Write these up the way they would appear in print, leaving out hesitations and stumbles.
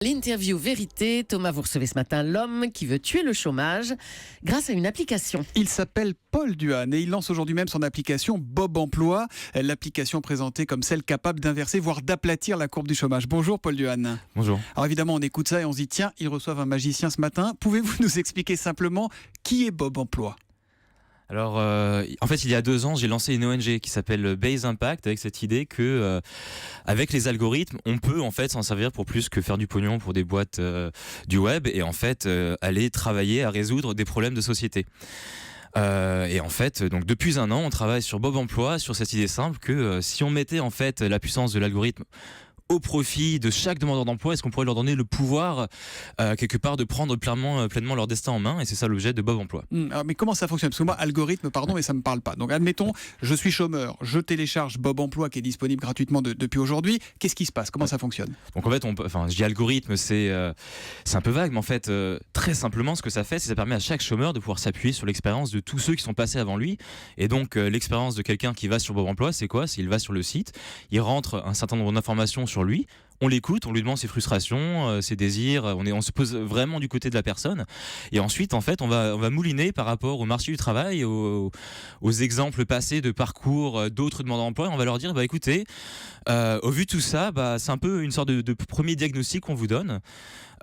L'interview vérité, Thomas, vous recevez ce matin l'homme qui veut tuer le chômage grâce à une application. Il s'appelle Paul Duhan et il lance aujourd'hui même son application Bob Emploi, l'application présentée comme celle capable d'inverser, voire d'aplatir la courbe du chômage. Bonjour Paul Duhan. Bonjour. Alors évidemment on écoute ça et on se dit tiens, ils reçoivent un magicien ce matin. Pouvez-vous nous expliquer simplement qui est Bob Emploi ? Alors, en fait, il y a 2 ans, j'ai lancé une ONG qui s'appelle Base Impact avec cette idée que, avec les algorithmes, on peut en fait s'en servir pour plus que faire du pognon pour des boîtes du web et en fait aller travailler à résoudre des problèmes de société. Et en fait, donc depuis 1 an, on travaille sur Bob Emploi, sur cette idée simple que si on mettait en fait la puissance de l'algorithme au profit de chaque demandeur d'emploi, est-ce qu'on pourrait leur donner le pouvoir quelque part de prendre pleinement leur destin en main, et c'est ça l'objet de Bob Emploi. Alors, mais comment ça fonctionne ? Parce que moi, algorithme, pardon, mais ça me parle pas. Donc admettons, je suis chômeur, je télécharge Bob Emploi qui est disponible gratuitement depuis aujourd'hui. Qu'est-ce qui se passe ? Comment ça fonctionne ? Donc en fait, je dis algorithme, c'est un peu vague, mais en fait, très simplement, ce que ça fait, c'est que ça permet à chaque chômeur de pouvoir s'appuyer sur l'expérience de tous ceux qui sont passés avant lui. Et donc l'expérience de quelqu'un qui va sur Bob Emploi, c'est quoi ? C'est il va sur le site, il rentre un certain nombre d'informations sur lui, on l'écoute, on lui demande ses frustrations, ses désirs, on se pose vraiment du côté de la personne, et ensuite en fait on va mouliner par rapport au marché du travail, aux exemples passés de parcours d'autres demandeurs d'emploi, et on va leur dire écoutez, au vu de tout ça, c'est un peu une sorte de premier diagnostic qu'on vous donne.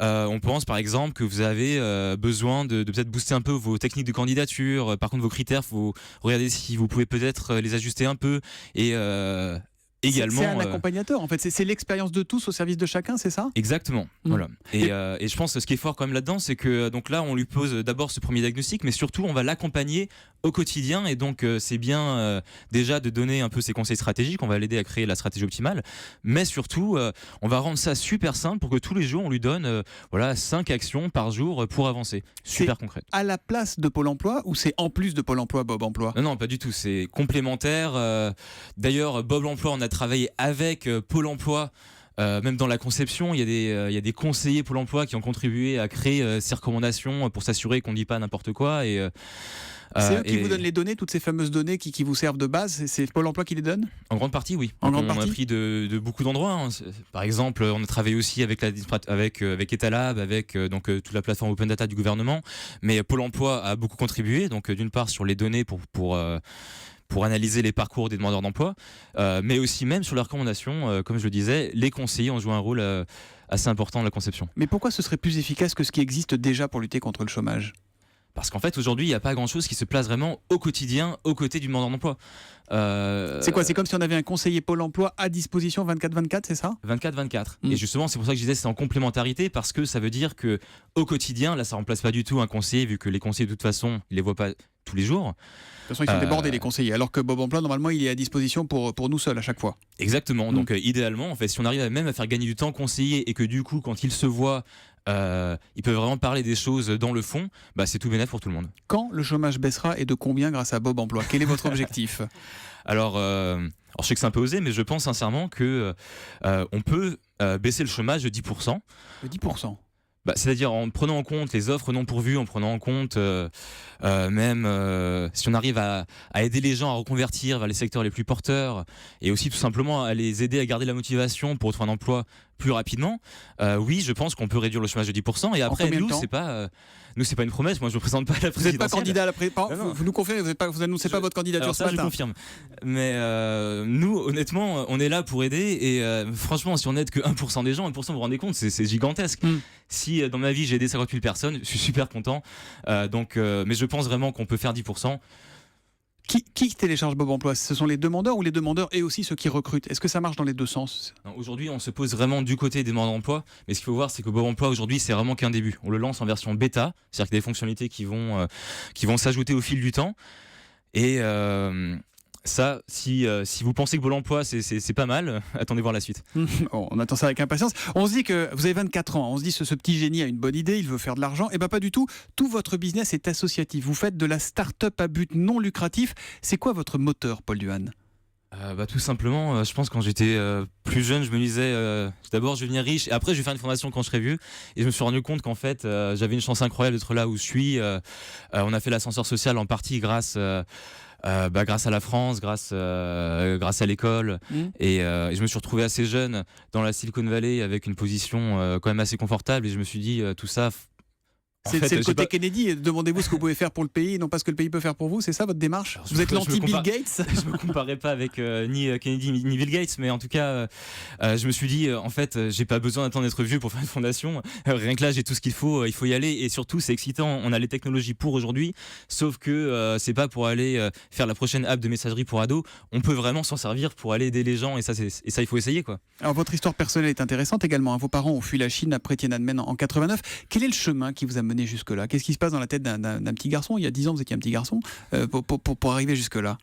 On pense par exemple que vous avez besoin de peut-être booster un peu vos techniques de candidature. Par contre, vos critères, faut regarder si vous pouvez peut-être les ajuster un peu, et également, c'est un accompagnateur en fait, c'est l'expérience de tous au service de chacun, c'est ça ? Exactement. Voilà. Et je pense que ce qui est fort quand même là-dedans, c'est que donc là on lui pose d'abord ce premier diagnostic, mais surtout on va l'accompagner au quotidien, et donc c'est bien déjà de donner un peu ses conseils stratégiques, on va l'aider à créer la stratégie optimale, mais surtout on va rendre ça super simple pour que tous les jours on lui donne 5 actions par jour pour avancer. Super concret. À la place de Pôle Emploi ou c'est en plus de Pôle Emploi Bob Emploi ? Non, pas du tout, c'est complémentaire. D'ailleurs, Bob Emploi, on a travaillé avec Pôle Emploi. Même dans la conception, il y a des conseillers Pôle Emploi qui ont contribué à créer ces recommandations pour s'assurer qu'on ne dit pas n'importe quoi. C'est eux qui vous donnent les données, toutes ces fameuses données qui vous servent de base, c'est Pôle Emploi qui les donne ? En grande partie, oui. On a pris de beaucoup d'endroits. Hein. Par exemple, on a travaillé aussi avec Etalab, avec toute la plateforme Open Data du gouvernement. Mais Pôle Emploi a beaucoup contribué, donc d'une part sur les données pour analyser les parcours des demandeurs d'emploi, mais aussi même sur les recommandations, comme je le disais, les conseillers ont joué un rôle assez important dans la conception. Mais pourquoi ce serait plus efficace que ce qui existe déjà pour lutter contre le chômage ? Parce qu'en fait, aujourd'hui, il n'y a pas grand-chose qui se place vraiment au quotidien, aux côtés du demandeur d'emploi. C'est quoi ? C'est comme si on avait un conseiller Pôle Emploi à disposition 24/24, c'est ça ? 24/24. Et justement, c'est pour ça que je disais c'est en complémentarité, parce que ça veut dire que au quotidien, là, ça remplace pas du tout un conseiller, vu que les conseillers, de toute façon, ils les voient pas tous les jours. De toute façon, ils sont débordés, les conseillers, alors que Bob Emploi, normalement, il est à disposition pour nous seuls à chaque fois. Exactement. Donc, idéalement, en fait, si on arrive même à faire gagner du temps conseiller, et que du coup, quand ils se voient, ils peuvent vraiment parler des choses dans le fond, c'est tout bénéfice pour tout le monde. Quand le chômage baissera et de combien grâce à Bob Emploi ? Quel est votre objectif ? Alors, je sais que c'est un peu osé, mais je pense sincèrement que on peut baisser le chômage de 10%. De 10%. C'est-à-dire en prenant en compte les offres non pourvues, en prenant en compte même si on arrive à aider les gens à reconvertir vers les secteurs les plus porteurs, et aussi tout simplement à les aider à garder la motivation pour retrouver un emploi plus rapidement. Oui, je pense qu'on peut réduire le chômage de 10%. Et après, nous, c'est pas une promesse. Moi, je ne présente pas la présidentielle. Vous n'êtes pas candidat à la présidentielle. Vous nous confirmez, vous n'annoncez pas votre candidature ce matin. Je confirme. Mais nous, honnêtement, on est là pour aider. Et franchement, si on n'aide que 1% des gens, 1%, vous vous rendez compte, c'est gigantesque. Si dans ma vie, j'ai aidé 50 000 personnes, je suis super content. Mais je pense vraiment qu'on peut faire 10%. Qui télécharge Bob Emploi ? Ce sont les demandeurs ou les demandeurs et aussi ceux qui recrutent ? Est-ce que ça marche dans les deux sens ? Aujourd'hui, on se pose vraiment du côté des demandeurs d'emploi, mais ce qu'il faut voir, c'est que Bob Emploi aujourd'hui, c'est vraiment qu'un début. On le lance en version bêta, c'est-à-dire qu'il y a des fonctionnalités qui vont s'ajouter au fil du temps. Et ça, si vous pensez que Pôle Emploi c'est pas mal, attendez voir la suite. On attend ça avec impatience. On se dit que vous avez 24 ans, on se dit ce petit génie a une bonne idée, il veut faire de l'argent. Et pas du tout, tout votre business est associatif. Vous faites de la start-up à but non lucratif. C'est quoi votre moteur, Paul Duhan ? Tout simplement, je pense quand j'étais plus jeune, je me disais d'abord je vais devenir riche et après je vais faire une fondation quand je serai vieux, et je me suis rendu compte qu'en fait j'avais une chance incroyable d'être là où je suis. On a fait l'ascenseur social en partie grâce grâce à la France, grâce à l'école. Et je me suis retrouvé assez jeune dans la Silicon Valley avec une position quand même assez confortable. Et je me suis dit, tout ça. C'est le côté Kennedy. Demandez-vous ce que vous pouvez faire pour le pays, non pas ce que le pays peut faire pour vous. C'est ça votre démarche? Vous êtes l'anti-Bill Gates? Je me comparais pas avec ni Kennedy ni Bill Gates, mais en tout cas, je me suis dit, en fait, j'ai pas besoin d'attendre d'être vieux pour faire une fondation. Rien que là, j'ai tout ce qu'il faut y aller. Et surtout, c'est excitant. On a les technologies pour aujourd'hui, sauf que c'est pas pour aller faire la prochaine app de messagerie pour ados. On peut vraiment s'en servir pour aller aider les gens, et ça, il faut essayer, quoi. Alors, votre histoire personnelle est intéressante également. Vos parents ont fui la Chine après Tiananmen en 89. Quel est le chemin qui vous a mené jusque-là? Qu'est-ce qui se passe dans la tête d'un petit garçon? Il y a 10 ans, vous étiez un petit garçon, pour arriver jusque-là.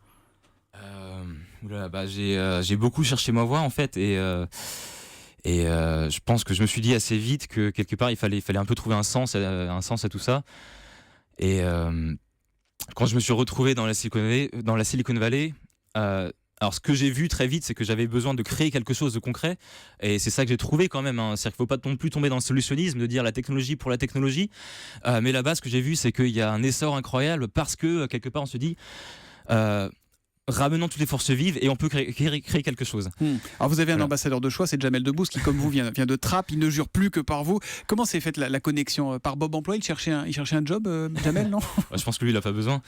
J'ai beaucoup cherché ma voie, en fait, et je pense que je me suis dit assez vite que quelque part il fallait un peu trouver un sens à tout ça. Et quand je me suis retrouvé dans la Silicon Valley, alors ce que j'ai vu très vite, c'est que j'avais besoin de créer quelque chose de concret, et c'est ça que j'ai trouvé quand même, hein. C'est-à-dire qu'il ne faut pas non plus tomber dans le solutionnisme, de dire la technologie pour la technologie, mais là-bas, ce que j'ai vu, c'est qu'il y a un essor incroyable parce que quelque part on se dit ramenons toutes les forces vives et on peut créer quelque chose. Alors vous avez un ambassadeur de choix, c'est Jamel Debbouze, qui comme vous vient de Trappes, il ne jure plus que par vous. Comment s'est faite la connexion? Par Bob Emploi, il cherchait un job, Jamel, non? Je pense que lui, il n'a pas besoin.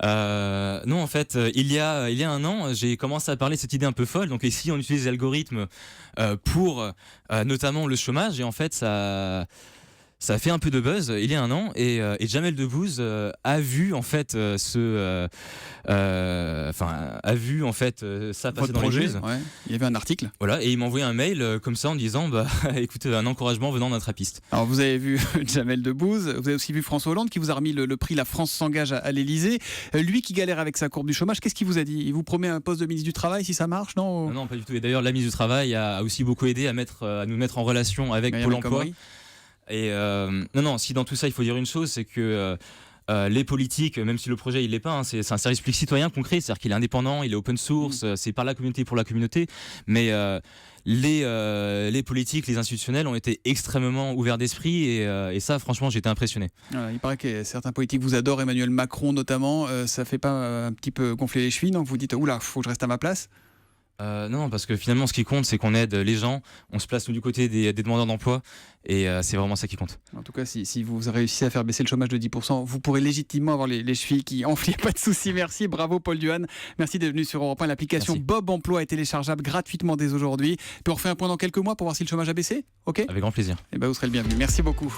Non, en fait, il y a un an, j'ai commencé à parler de cette idée un peu folle. Donc ici, on utilise l'algorithme pour notamment le chômage, et en fait, ça a fait un peu de buzz il y a un an, et Jamel Debbouze a vu en fait ça passer dans les news. Ouais. Il y avait un article. Voilà, et il m'a envoyé un mail comme ça en disant écoute, un encouragement venant d'un trappiste. Alors vous avez vu Jamel Debbouze, vous avez aussi vu François Hollande qui vous a remis le prix La France s'engage à l'Élysée. Lui qui galère avec sa courbe du chômage, qu'est-ce qu'il vous a dit? Il vous promet un poste de ministre du Travail si ça marche, non? Non, pas du tout. Et d'ailleurs, la ministre du Travail a aussi beaucoup aidé à nous mettre en relation avec Pôle emploi. Et non, si dans tout ça il faut dire une chose, c'est que les politiques, même si le projet il l'est pas, hein, c'est un service public citoyen qu'on crée, c'est-à-dire qu'il est indépendant, il est open source, c'est par la communauté pour la communauté, mais les politiques, les institutionnels ont été extrêmement ouverts d'esprit, et ça franchement j'étais impressionné. Il paraît que certains politiques vous adorent, Emmanuel Macron notamment, ça fait pas un petit peu gonfler les chevilles, donc vous dites oula, faut que je reste à ma place? Non, parce que finalement, ce qui compte, c'est qu'on aide les gens. On se place nous du côté des demandeurs d'emploi, et c'est vraiment ça qui compte. En tout cas, si vous réussissez à faire baisser le chômage de 10%, vous pourrez légitimement avoir les chevilles qui enflent, pas de souci. Merci, bravo Paul Duhan. Merci d'être venu sur Europe 1. L'application Bob Emploi est téléchargeable gratuitement dès aujourd'hui. Puis on refait un point dans quelques mois pour voir si le chômage a baissé. Ok ? Avec grand plaisir. Et vous serez le bienvenu. Merci beaucoup.